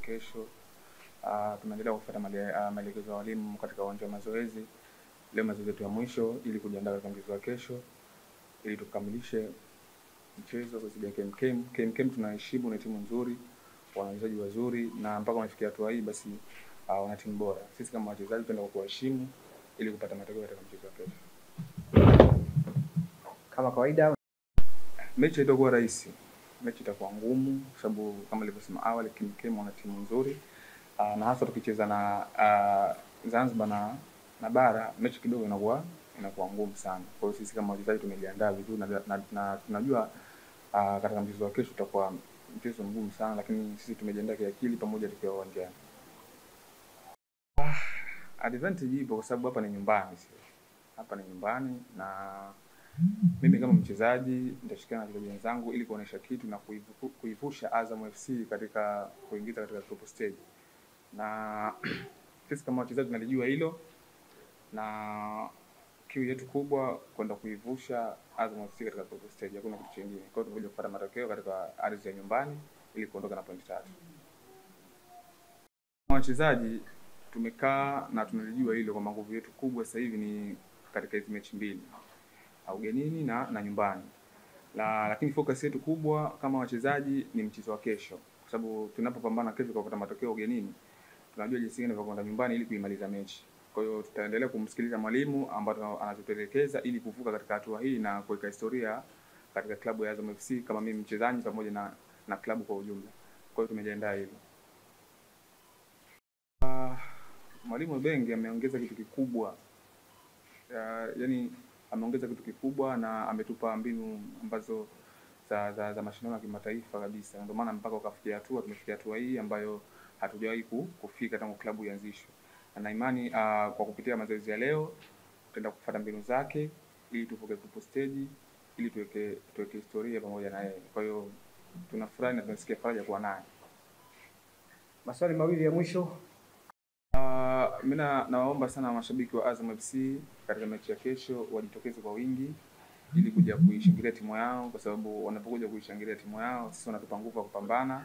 kesho. Tumeendelea kufuata maelekezo ya walimu katika uwanja wa mazoezi. Leo mazoezi yetu ya mwisho ili kujiandaa kwa mchezo wa kesho ili tukamilishe mchezo dhidi ya KMKM. KMKM tunaheshimu, ni timu nzuri, wana wachezaji wazuri na mpaka wamefikia hatua hii basi wana timu bora. Sisi kama wachezaji tunataka kuwaheshimu ili kupata matokeo katika mchezo wa kesho. Kama kawaida mechi itakuwa rahisi. Mechi itakuwa ngumu kwa sababu kama nilivyosema awali KMKM wana timu nzuri. Na hasa tukicheza na Zanzibar na bara, mechi kidogo inakuwa ngumu sana. Kwa hiyo sisi kama wachezaji tumejiandaa vizuri na tunajua katika mchezo wa kesho utakuwa mchezo mgumu sana, lakini sisi tumejiandaa kiakili pamoja tukiwa uwanjani. Advantage ipo kwa sababu hapa ni nyumbani sio. Hapa ni nyumbani na mimi kama mchezaji nitashikana na wachezaji wenzangu ili kuonesha kitu na kuivusha Azam FC katika kuingiza katika group stage. Na sisi kama wachezaji tunalijua hilo na kiu yetu kubwa kwenda kuivusha Azam FC katika group stage, hakuna kitu kingine. Kwa hiyo tunakuja kupata matokeo katika ardhi ya nyumbani ili kuondoka na pointi 3. Wachezaji tumekaa na tunalijua hilo kwa nguvu yetu kubwa sasa hivi ni katika hizo mechi mbili, ugenini na nyumbani. Lakini focus yetu kubwa kama wachezaji ni mchezo wa kesho, kwa sababu tunapopambana kesho kwa kupata matokeo ugenini, tunajua jinsi gani kwenda nyumbani ili kuimaliza mechi. Kwa hiyo tutaendelea kumsikiliza mwalimu ambaye anatuelekeza ili kuvuka katika hatua hii na kuweka historia katika klabu ya Azam FC kama mimi mchezaji pamoja na klabu kwa ujumla. Kwa hiyo tumejiandaa hilo. Mwalimu Bengi ameongeza kitu kikubwa. Yaani ameongeza kitu kikubwa na ametupa mbinu ambazo za mashindano ya kimataifa kabisa. Ndio maana mpaka tumefikia hatua hii ambayo hatujawahi kufika tangu klabu ianzishwe. Na imani kwa kupitia mazoezi ya leo tutaenda kufuata mbinu zake ili tuvuke group stage ili tuweke historia pamoja na yeye. Kwa hiyo tunafurahi na tunasikia faraja kuwa naye. Maswali mawili ya mwisho. Mimi nawaomba sana mashabiki wa Azam FC katika mechi ya kesho wajitokeze kwa wingi ili kuja kuishangilia timu yao, kwa sababu wanapokuja kuishangilia timu yao sisi wanatupa nguvu ya kupambana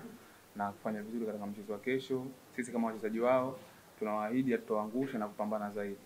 na kufanya vizuri katika mchezo wa kesho. Sisi kama wachezaji wao tunawaahidi hatutawaangusha na kupambana zaidi.